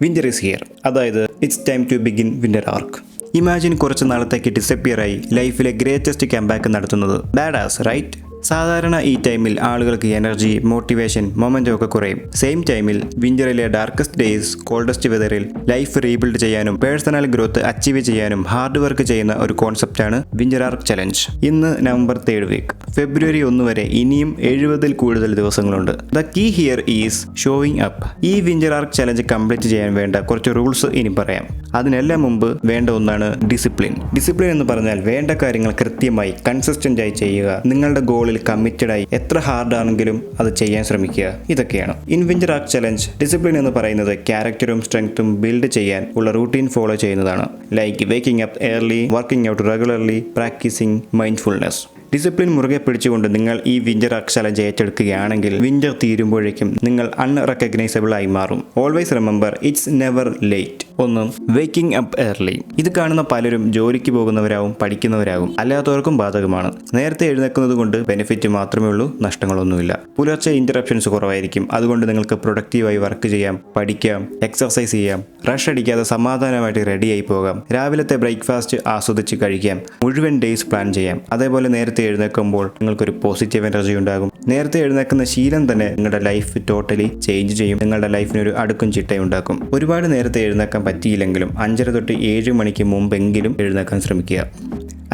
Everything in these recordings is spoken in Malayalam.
വിന്റർ ഈസ് ഹിയർ, അതായത് it's time to begin winter arc. Imagine കുറച്ച് നാളത്തേക്ക് ഡിസപ്പിയർ ആയി ലൈഫിലെ ഗ്രേറ്റസ്റ്റ് കംബാക്ക് നടത്തുന്നത്. Badass right? സാധാരണ ഈ ടൈമിൽ ആളുകൾക്ക് എനർജി, മോട്ടിവേഷൻ, മൊമെന്റം ഒക്കെ കുറയും. സെയിം ടൈമിൽ വിന്ററിലെ ഡാർക്കസ്റ്റ് ഡേയ്സ്, കോൾഡസ്റ്റ് വെതറിൽ ലൈഫ് റീബിൽഡ് ചെയ്യാനും പേഴ്സണൽ ഗ്രോത്ത് അച്ചീവ് ചെയ്യാനും ഹാർഡ് വർക്ക് ചെയ്യുന്ന ഒരു കോൺസെപ്റ്റാണ് വിന്റർ ആർക്ക് ചലഞ്ച്. ഇന്ന് നവംബർ 3rd വീക്ക്, ഫെബ്രുവരി 1 വരെ ഇനിയും 70 കൂടുതൽ ദിവസങ്ങളുണ്ട്. The key here is showing up. ഈ വിന്റർ ആർക്ക് ചലഞ്ച് കംപ്ലീറ്റ് ചെയ്യാൻ വേണ്ട കുറച്ച് റൂൾസ് ഇനി പറയാം. അതിനെല്ലാം മുമ്പ് വേണ്ട ഒന്നാണ് ഡിസിപ്ലിൻ. ഡിസിപ്ലിൻ എന്ന് പറഞ്ഞാൽ വേണ്ട കാര്യങ്ങൾ കൃത്യമായി കൺസിസ്റ്റന്റ് ആയി ചെയ്യുക. നിങ്ങളുടെ ഗോളിൽ കമ്മിറ്റഡ് ആയി എത്ര ഹാർഡ് ആണെങ്കിലും അത് ചെയ്യാൻ ശ്രമിക്കുക. ഇതൊക്കെയാണ് in winter arc challenge. Discipline എന്ന് പറയുന്നത് ക്യാരക്ടറും സ്ട്രെങ്ത്തും ബിൽഡ് ചെയ്യാൻ ഉള്ള റൂട്ടീൻ ഫോളോ ചെയ്യുന്നതാണ്. Like waking up early, working out regularly, practising mindfulness. Discipline മുറുകെ പിടിച്ചുകൊണ്ട് നിങ്ങൾ ഈ വിന്റർ ആർക്ക് ചലഞ്ച് ഏറ്റെടുക്കുകയാണെങ്കിൽ വിന്റർ തീരുമ്പോഴേക്കും നിങ്ങൾ അൺറെക്കഗ്നൈസബിൾ ആയി മാറും. Always remember, it's never late. ഒന്ന്, വേക്കിംഗ് അപ്പ് ഏർലി. ഇത് കാണുന്ന പലരും ജോലിക്ക് പോകുന്നവരാകും, പഠിക്കുന്നവരാകും. അല്ലാത്തവർക്കും ബാധകമാണ്. നേരത്തെ എഴുന്നേൽക്കുന്നത് കൊണ്ട് ബെനിഫിറ്റ് മാത്രമേ ഉള്ളൂ, നഷ്ടങ്ങളൊന്നുമില്ല. പുലർച്ചെ ഇന്ററപ്ഷൻസ് കുറവായിരിക്കും. അതുകൊണ്ട് നിങ്ങൾക്ക് പ്രൊഡക്റ്റീവായി വർക്ക് ചെയ്യാം, പഠിക്കാം, എക്സർസൈസ് ചെയ്യാം, റഷ് അടിക്കാതെ സമാധാനമായിട്ട് റെഡിയായി പോകാം. രാവിലത്തെ ബ്രേക്ക്ഫാസ്റ്റ് ആസ്വദിച്ച് കഴിക്കാം. മുഴുവൻ ഡേയ്സ് പ്ലാൻ ചെയ്യാം. അതേപോലെ നേരത്തെ എഴുന്നേൽക്കുമ്പോൾ നിങ്ങൾക്കൊരു പോസിറ്റീവ് എനർജി ഉണ്ടാകും. നേരത്തെ എഴുന്നേൽക്കുന്ന ശീലം തന്നെ നിങ്ങളുടെ ലൈഫ് ടോട്ടലി ചേഞ്ച് ചെയ്യും. നിങ്ങളുടെ ലൈഫിനൊരു അടുക്കും ചിട്ടയുണ്ടാക്കും. ഒരുപാട് നേരത്തെ എഴുന്നേൽക്കാൻ പറ്റിയില്ലെങ്കിലും 5:30 തൊട്ട് 7 മണിക്ക് മുമ്പെങ്കിലും എഴുന്നേൽക്കാൻ ശ്രമിക്കുക.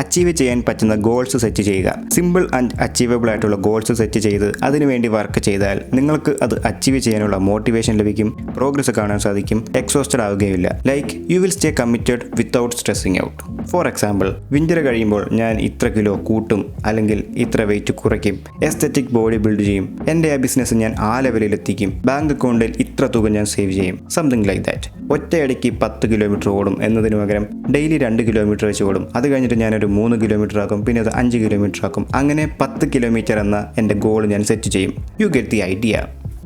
അച്ചീവ് ചെയ്യാൻ പറ്റുന്ന ഗോൾസ് സെറ്റ് ചെയ്യുക. സിമ്പിൾ ആൻഡ് അച്ചീവബിൾ ആയിട്ടുള്ള ഗോൾസ് സെറ്റ് ചെയ്ത് അതിനുവേണ്ടി വർക്ക് ചെയ്താൽ നിങ്ങൾക്ക് അത് അച്ചീവ് ചെയ്യാനുള്ള മോട്ടിവേഷൻ ലഭിക്കും, പ്രോഗ്രസ് കാണാൻ സാധിക്കും, എക്സോസ്റ്റഡ് ആവുകയില്ല. Like you will stay committed without stressing out. For example, winter കഴിയുമ്പോൾ ഞാൻ ഇത്ര കിലോ കൂട്ടും, അല്ലെങ്കിൽ ഇത്ര വെയിറ്റ് കുറയ്ക്കും, എസ്തെറ്റിക് ബോഡി ബിൽഡ് ചെയ്യും, എൻ്റെ ആ ബിസിനസ് ഞാൻ ആ ലെവലിൽ എത്തിക്കും, ബാങ്ക് അക്കൗണ്ടിൽ ഇത്ര തുക ഞാൻ സേവ് ചെയ്യും, സംതിങ് ലൈക്ക് ദാറ്റ്. ഒറ്റയടിക്ക് 10 കിലോമീറ്റർ ഓടും എന്നതിന് പകരം ഡെയിലി 2 കിലോമീറ്റർ വെച്ച് ഓടും. അത് കഴിഞ്ഞിട്ട് ഞാനൊരു 3 കിലോമീറ്റർ ആക്കും, പിന്നെ അത് 5 കിലോമീറ്റർ ആക്കും. അങ്ങനെ 10 കിലോമീറ്റർ എന്ന എൻ്റെ ഗോൾ ഞാൻ സെറ്റ് ചെയ്യും. You get the idea.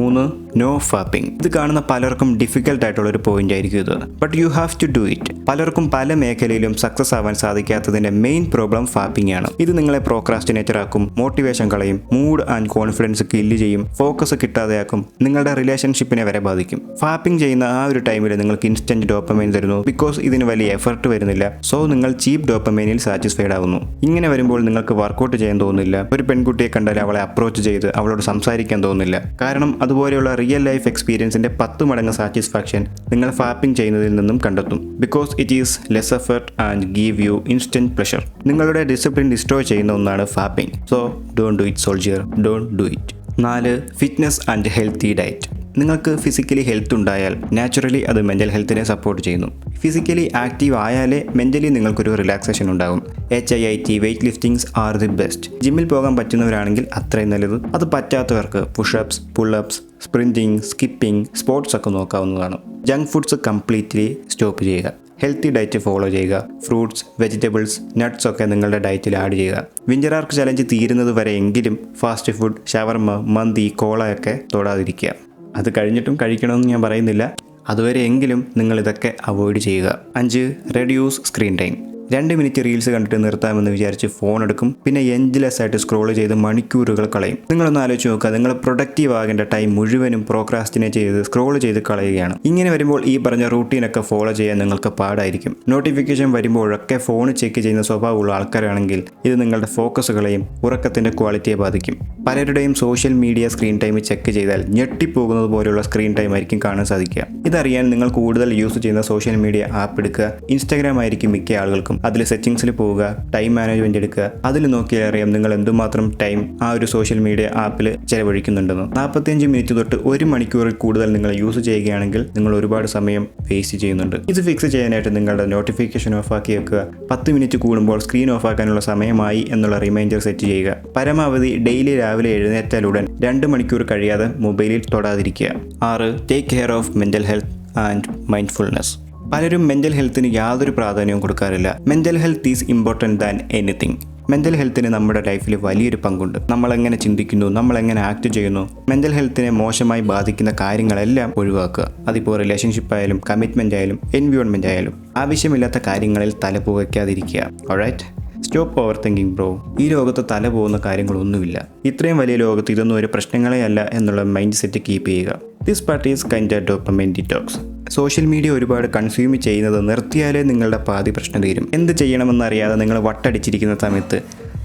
3, no fapping. ഇത് കാണുന്ന പലർക്കും ഡിഫിക്കൽട്ട് ആയിട്ടുള്ള ഒരു പോയിന്റ് ആയിരിക്കും ഇത്. But you have to do it. പലർക്കും പല മേഖലയിലും സക്സസ് ആവാൻ സാധിക്കാത്തതിന്റെ മെയിൻ പ്രോബ്ലം ഫാപ്പിംഗ് ആണ്. ഇത് നിങ്ങളെ പ്രോക്രാസ്റ്റിനേറ്റർ ആക്കും, മോട്ടിവേഷൻ കളയും, മൂഡ് ആൻഡ് കോൺഫിഡൻസ് കില്ല് ചെയ്യും, ഫോക്കസ് കിട്ടാതെയാക്കും, നിങ്ങളുടെ റിലേഷൻഷിപ്പിനെ വരെ ബാധിക്കും. ഫാപ്പിംഗ് ചെയ്യുന്ന ആ ഒരു ടൈമിൽ നിങ്ങൾക്ക് ഇൻസ്റ്റന്റ് ഡോപ്പമൈൻ തരുന്നു. ബിക്കോസ് ഇതിന് വലിയ എഫർട്ട് വരുന്നില്ല. സോ നിങ്ങൾ ചീപ്പ് ഡോപ്പമൈനിൽ സാറ്റിസ്ഫൈഡ് ആവുന്നു. ഇങ്ങനെ വരുമ്പോൾ നിങ്ങൾക്ക് വർക്കൗട്ട് ചെയ്യാൻ തോന്നുന്നില്ല. ഒരു പെൺകുട്ടിയെ കണ്ടാൽ അവളെ അപ്രോച്ച് ചെയ്ത് അവളോട് സംസാരിക്കാൻ തോന്നുന്നില്ല. കാരണം അതുപോലെയുള്ള റിയൽ ലൈഫ് എക്സ്പീരിയൻസിന്റെ 10 മടങ്ങ് സാറ്റിസ്ഫാക്ഷൻ നിങ്ങൾ ഫാപ്പിംഗ് ചെയ്യുന്നതിൽ നിന്നും കണ്ടെത്തും. Because it is less effort and give you instant pleasure. നിങ്ങളുടെ ഡിസിപ്ലിൻ ഡിസ്ട്രോയ് ചെയ്യുന്ന ഒന്നാണ് ഫാപ്പിംഗ്. So don't do it soldier, don't do it. 4, fitness and healthy diet. നിങ്ങൾക്ക് ഫിസിക്കലി ഹെൽത്ത് ഉണ്ടായാൽ നാച്ചുറലി അത് മെൻ്റൽ ഹെൽത്തിനെ സപ്പോർട്ട് ചെയ്യുന്നു. ഫിസിക്കലി ആക്റ്റീവ് ആയാലേ മെൻ്റലി നിങ്ങൾക്കൊരു റിലാക്സേഷൻ ഉണ്ടാകും. HIIT weight ലിഫ്റ്റിംഗ്സ് are the best. ജിമ്മിൽ പോകാൻ പറ്റുന്നവരാണെങ്കിൽ അത്രയും നല്ലത്. അത് പറ്റാത്തവർക്ക് പുഷപ്സ്, പുള്ളപ്സ്, സ്പ്രിൻറ്റിംഗ്, സ്കിപ്പിംഗ്, സ്പോർട്സ് ഒക്കെ നോക്കാവുന്നതാണ്. ജങ്ക് ഫുഡ്സ് കംപ്ലീറ്റ്ലി സ്റ്റോപ്പ് ചെയ്യുക. ഹെൽത്തി ഡയറ്റ് ഫോളോ ചെയ്യുക. ഫ്രൂട്ട്സ്, വെജിറ്റബിൾസ്, നട്ട്സ് ഒക്കെ നിങ്ങളുടെ ഡയറ്റിൽ ആഡ് ചെയ്യുക. വിന്റർ ആർക്ക് ചലഞ്ച് തീരുന്നത് വരെ എങ്കിലും ഫാസ്റ്റ് ഫുഡ്, ഷവർമ, മന്തി, കോളയൊക്കെ തൊടാതിരിക്കുക. അത് കഴിഞ്ഞിട്ടും കഴിക്കണമെന്ന് ഞാൻ പറയുന്നില്ല. അതുവരെ എങ്കിലും നിങ്ങൾ ഇതൊക്കെ അവോയ്ഡ് ചെയ്യുക. 5, reduce screen time. 2 minute reels കണ്ടിട്ട് നിർത്താമെന്ന് വിചാരിച്ച് ഫോൺ എടുക്കും. പിന്നെ എൻഡ്ലെസ് ആയിട്ട് സ്ക്രോൾ ചെയ്ത് മണിക്കൂറുകൾ കളയും. നിങ്ങളൊന്ന് ആലോചിച്ച് നോക്കുക, നിങ്ങൾ പ്രൊഡക്റ്റീവ് ആകേണ്ട ടൈം മുഴുവനും പ്രോക്രാസ്റ്റിനേറ്റ് ചെയ്ത് സ്ക്രോൾ ചെയ്ത് കളയുകയാണ്. ഇങ്ങനെ വരുമ്പോൾ ഈ പറഞ്ഞ റൂട്ടീനൊക്കെ ഫോളോ ചെയ്യാൻ നിങ്ങൾക്ക് പാടായിരിക്കും. നോട്ടിഫിക്കേഷൻ വരുമ്പോഴൊക്കെ ഫോൺ ചെക്ക് ചെയ്യുന്ന സ്വഭാവമുള്ള ആൾക്കാരാണെങ്കിൽ ഇത് നിങ്ങളുടെ ഫോക്കസുകളെയും ഉറക്കത്തിൻ്റെ ക്വാളിറ്റിയെ ബാധിക്കും. പലരുടെയും social media screen time check ചെയ്താൽ ഞെട്ടിപ്പോകുന്നത് പോലെയുള്ള സ്ക്രീൻ ടൈം ആയിരിക്കും കാണാൻ സാധിക്കുക. ഇതറിയാൻ നിങ്ങൾ കൂടുതൽ യൂസ് ചെയ്യുന്ന സോഷ്യൽ മീഡിയ ആപ്പ് എടുക്കുക. ഇൻസ്റ്റാഗ്രാം ആയിരിക്കും മിക്ക ആളുകൾക്കും. അതിൽ സെറ്റിംഗ്സിൽ പോവുക, ടൈം മാനേജ്മെന്റ് എടുക്കുക. അതിൽ നോക്കിയാൽ അറിയാം നിങ്ങൾ എന്തുമാത്രം ടൈം ആ ഒരു സോഷ്യൽ മീഡിയ ആപ്പിൽ ചെലവഴിക്കുന്നുണ്ടെന്ന്. 45 മിനിറ്റ് തൊട്ട് 1 മണിക്കൂറിൽ കൂടുതൽ നിങ്ങൾ യൂസ് ചെയ്യുകയാണെങ്കിൽ നിങ്ങൾ ഒരുപാട് സമയം വേസ്റ്റ് ചെയ്യുന്നുണ്ട്. ഇത് ഫിക്സ് ചെയ്യാനായിട്ട് നിങ്ങളുടെ നോട്ടിഫിക്കേഷൻ ഓഫ് ആക്കി വെക്കുക. 10 മിനിറ്റ് കൂടുമ്പോൾ സ്ക്രീൻ ഓഫ് ആക്കാനുള്ള സമയമായി എന്നുള്ള റിമൈൻഡർ സെറ്റ് ചെയ്യുക. പരമാവധി ഡെയിലി രാവിലെ എഴുന്നേറ്റാലുടൻ 2 മണിക്കൂർ കഴിയാതെ മൊബൈലിൽ തൊടാതിരിക്കുക. 6, take care of mental health and mindfulness. പലരും മെൻ്റൽ ഹെൽത്തിന് യാതൊരു പ്രാധാന്യവും കൊടുക്കാറില്ല. Mental health is important than anything. Mental ഹെൽത്തിന് നമ്മുടെ ലൈഫിൽ വലിയൊരു പങ്കുണ്ട്. നമ്മളെങ്ങനെ ചിന്തിക്കുന്നു, നമ്മളെങ്ങനെ ആക്ട് ചെയ്യുന്നു. മെൻ്റൽ ഹെൽത്തിനെ മോശമായി ബാധിക്കുന്ന കാര്യങ്ങളെല്ലാം ഒഴിവാക്കുക. അതിപ്പോൾ റിലേഷൻഷിപ്പ് ആയാലും, കമ്മിറ്റ്മെൻ്റ് ആയാലും, എൻവയോൺമെൻറ്റ് ആയാലും. ആവശ്യമില്ലാത്ത കാര്യങ്ങളിൽ തല പുകയ്ക്കാതിരിക്കുക. Alright. Stop over thinking bro. ഈ ലോകത്ത് തല പോകുന്ന കാര്യങ്ങളൊന്നുമില്ല. ഇത്രയും വലിയ ലോകത്ത് ഇതൊന്നും ഒരു പ്രശ്നങ്ങളെ അല്ല എന്നുള്ള മൈൻഡ് സെറ്റ് കീപ്പ് ചെയ്യുക. This part is kind of dopamine detox. Social media ഒരുപാട് കൺസ്യൂം ചെയ്യുന്നത് നിർത്തിയാലേ നിങ്ങളുടെ പാതി പ്രശ്നം തീരും. എന്ത് ചെയ്യണമെന്നറിയാതെ നിങ്ങൾ വട്ടടിച്ചിരിക്കുന്ന സമയത്ത്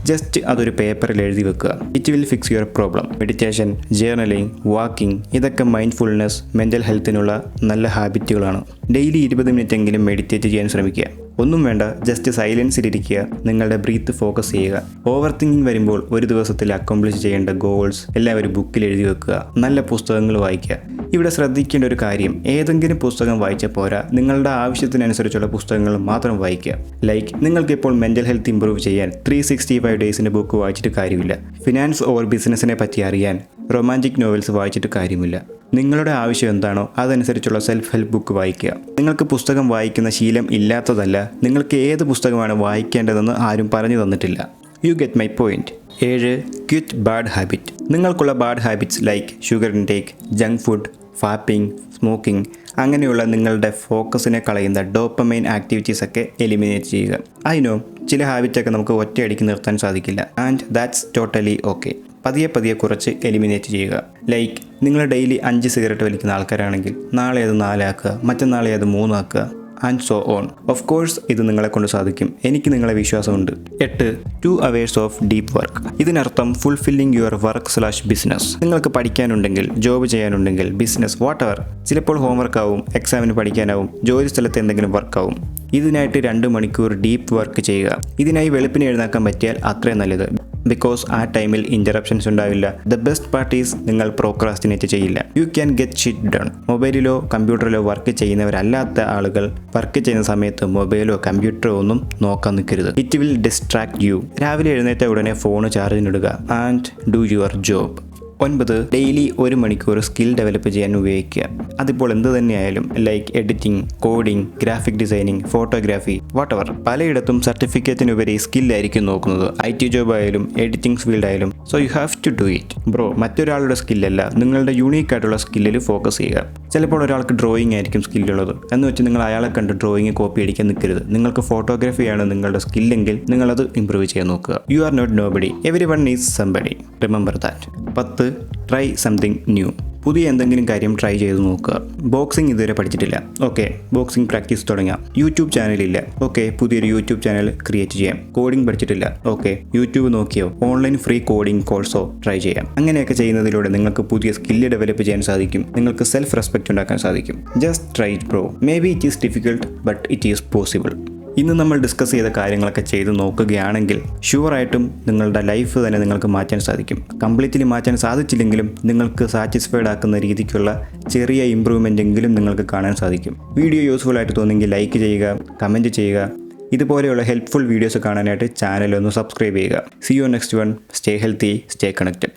ജസ്റ്റ് അതൊരു പേപ്പറിൽ എഴുതി വെക്കുക. It will fix your problem. Meditation, journaling, walking ഇതൊക്കെ മൈൻഡ്ഫുൾനെസ്, മെൻ്റൽ ഹെൽത്തിനുള്ള നല്ല ഹാബിറ്റുകളാണ്. ഡെയിലി 20 മിനിറ്റ് എങ്കിലും മെഡിറ്റേറ്റ് ചെയ്യാൻ ശ്രമിക്കുക. ഒന്നും വേണ്ട, ജസ്റ്റ് സൈലൻസിലിരിക്കുക, നിങ്ങളുടെ ബ്രീത്ത് ഫോക്കസ് ചെയ്യുക. ഓവർ തിങ്കിങ് വരുമ്പോൾ ഒരു ദിവസത്തിൽ അക്കംപ്ലിഷ് ചെയ്യേണ്ട ഗോൾസ് എല്ലാം ഒരു ബുക്കിൽ എഴുതി വെക്കുക. നല്ല പുസ്തകങ്ങൾ വായിക്കുക. ഇവിടെ ശ്രദ്ധിക്കേണ്ട ഒരു കാര്യം, ഏതെങ്കിലും പുസ്തകം വായിച്ചാൽ പോരാ, നിങ്ങളുടെ ആവശ്യത്തിനനുസരിച്ചുള്ള പുസ്തകങ്ങൾ മാത്രം വായിക്കുക. ലൈക്ക് നിങ്ങൾക്കിപ്പോൾ മെൻ്റൽ ഹെൽത്ത് ഇമ്പ്രൂവ് ചെയ്യാൻ 365 ഡേയ്സിൻ്റെ ബുക്ക് വായിച്ചിട്ട് കാര്യമില്ല. ഫിനാൻസ് ഓർ ബിസിനസ്സിനെ പറ്റി അറിയാൻ റൊമാൻറ്റിക് നോവൽസ് വായിച്ചിട്ട് കാര്യമില്ല. നിങ്ങളുടെ ആവശ്യം എന്താണോ അതനുസരിച്ചുള്ള സെൽഫ് ഹെൽപ്പ് ബുക്ക് വായിക്കുക. നിങ്ങൾക്ക് പുസ്തകം വായിക്കുന്ന ശീലം ഇല്ലാത്തതല്ല, നിങ്ങൾക്ക് ഏത് പുസ്തകമാണ് വായിക്കേണ്ടതെന്ന് ആരും പറഞ്ഞു തന്നിട്ടില്ല. You get my point. 7. Quit bad habit. നിങ്ങൾക്കുള്ള bad habits like sugar intake, junk food, fapping, smoking അങ്ങനെയുള്ള നിങ്ങളുടെ ഫോക്കസിനെ കളയുന്ന ഡോപ്പമൈൻ ആക്ടിവിറ്റീസ് ഒക്കെ എലിമിനേറ്റ് ചെയ്യുക. അതിനോ ചില ഹാബിറ്റൊക്കെ നമുക്ക് ഒറ്റയടിക്ക് നിർത്താൻ സാധിക്കില്ല. And that's totally okay. പതിയെ കുറച്ച് എലിമിനേറ്റ് ചെയ്യുക. ലൈക്ക് നിങ്ങൾ ഡെയിലി 5 സിഗരറ്റ് വലിക്കുന്ന ആൾക്കാരാണെങ്കിൽ നാളെ അത് 4 ആക്കുക, മറ്റന്നാളെ അത് 3 ആക്കുക, and so on. Of course ഇത് നിങ്ങളെ കൊണ്ട് സാധിക്കും. എനിക്ക് നിങ്ങളെ വിശ്വാസമുണ്ട്. 8. 2 hours ഓഫ് ഡീപ്പ് വർക്ക്. ഇതിനർത്ഥം ഫുൾഫില്ലിംഗ് യുവർ വർക്ക്/ബിസിനസ്. നിങ്ങൾക്ക് പഠിക്കാനുണ്ടെങ്കിൽ, ജോബ് ചെയ്യാനുണ്ടെങ്കിൽ, ബിസിനസ് വാട്ടെവർ. ചിലപ്പോൾ ഹോംവർക്ക് ആവും, എക്സാമിന് പഠിക്കാനാവും, ജോലി സ്ഥലത്ത് എന്തെങ്കിലും വർക്കാവും. ഇതിനായിട്ട് 2 മണിക്കൂർ ഡീപ്പ് വർക്ക് ചെയ്യുക. ഇതിനായി വെളുപ്പിന് എഴുന്നേക്കാൻ പറ്റിയാൽ അത്രയും നല്ലത്. ബിക്കോസ് ആ ടൈമിൽ ഇൻ്ററപ്ഷൻസ് ഉണ്ടാവില്ല. ദ ബെസ്റ്റ് പാർട്ട് ഈസ് നിങ്ങൾ പ്രോക്രാസ്റ്റിനേറ്റ് ചെയ്യില്ല. You can get shit done. മൊബൈലിലോ കമ്പ്യൂട്ടറിലോ വർക്ക് ചെയ്യുന്നവരല്ലാത്ത ആളുകൾ വർക്ക് ചെയ്യുന്ന സമയത്ത് മൊബൈലോ കമ്പ്യൂട്ടറോ ഒന്നും നോക്കാൻ നിൽക്കരുത്. It will distract you. രാവിലെ എഴുന്നേറ്റ ഉടനെ ഫോൺ ചാർജിനിടുക and do your job. 9. Daily 1 മണിക്കൂർ സ്കിൽ ഡെവലപ്പ് ചെയ്യാൻ ഉപയോഗിക്കുക. അതിപ്പോൾ എന്ത് തന്നെയായാലും, like editing, coding, graphic designing, photography, whatever. പലയിടത്തും സർട്ടിഫിക്കറ്റിനുപരി സ്കില്ലായിരിക്കും നോക്കുന്നത്. IT ജോബ് ആയാലും എഡിറ്റിംഗ് ഫീൽഡ് ആയാലും. So you have to do it bro. മറ്റൊരാളുടെ സ്കില്ലല്ല, നിങ്ങളുടെ യൂണീക്ക് ആയിട്ടുള്ള സ്കില്ലിൽ ഫോക്കസ് ചെയ്യുക. ചിലപ്പോൾ ഒരാൾക്ക് ഡ്രോയിങ് ആയിരിക്കും സ്കില്ലുള്ളത് എന്ന് വെച്ച് നിങ്ങൾ അയാളെ കണ്ട് ഡ്രോയിങ് കോപ്പി അടിക്കാൻ നിൽക്കരുത്. നിങ്ങൾക്ക് ഫോട്ടോഗ്രാഫിയാണ് നിങ്ങളുടെ സ്കില്ലെങ്കിൽ നിങ്ങളത് ഇംപ്രൂവ് ചെയ്യാൻ നോക്കുക. You are not nobody, every one is somebody. Remember that. 10. Try something new. പുതിയ എന്തെങ്കിലും കാര്യം ട്രൈ ചെയ്ത് നോക്കുക. ബോക്സിംഗ് ഇതുവരെ പഠിച്ചിട്ടില്ല, ഓക്കെ, ബോക്സിംഗ് പ്രാക്ടീസ് തുടങ്ങാം. യൂട്യൂബ് ചാനലില്ല, ഓക്കെ, പുതിയൊരു യൂട്യൂബ് ചാനൽ ക്രിയേറ്റ് ചെയ്യാം. കോഡിംഗ് പഠിച്ചിട്ടില്ല, ഓക്കെ, യൂട്യൂബ് നോക്കിയോ ഓൺലൈൻ ഫ്രീ കോഡിംഗ് കോഴ്സോ ട്രൈ ചെയ്യാം. അങ്ങനെയൊക്കെ ചെയ്യുന്നതിലൂടെ നിങ്ങൾക്ക് പുതിയ സ്കില്ല് ഡെവലപ്പ് ചെയ്യാൻ സാധിക്കും. നിങ്ങൾക്ക് സെൽഫ് റെസ്പെക്റ്റ് ഉണ്ടാക്കാൻ സാധിക്കും. Just try it bro. May be it is difficult but it is possible. ഇന്ന് നമ്മൾ ഡിസ്കസ് ചെയ്ത കാര്യങ്ങളൊക്കെ ചെയ്ത് നോക്കുകയാണെങ്കിൽ ഷുവറായിട്ടും നിങ്ങളുടെ ലൈഫ് തന്നെ നിങ്ങൾക്ക് മാറ്റാൻ സാധിക്കും. കംപ്ലീറ്റ്ലി മാറ്റാൻ സാധിച്ചില്ലെങ്കിലും നിങ്ങൾക്ക് സാറ്റിസ്ഫൈഡ് ആക്കുന്ന രീതിക്കുള്ള ചെറിയ ഇമ്പ്രൂവ്മെൻ്റ് എങ്കിലും നിങ്ങൾക്ക് കാണാൻ സാധിക്കും. വീഡിയോ യൂസ്ഫുൾ ആയിട്ട് തോന്നിയെങ്കിൽ ലൈക്ക് ചെയ്യുക, കമൻറ്റ് ചെയ്യുക. ഇതുപോലെയുള്ള ഹെൽപ്ഫുൾ വീഡിയോസ് കാണാനായിട്ട് ചാനൽ ഒന്ന് സബ്സ്ക്രൈബ് ചെയ്യുക. See you next one. Stay healthy, stay connected.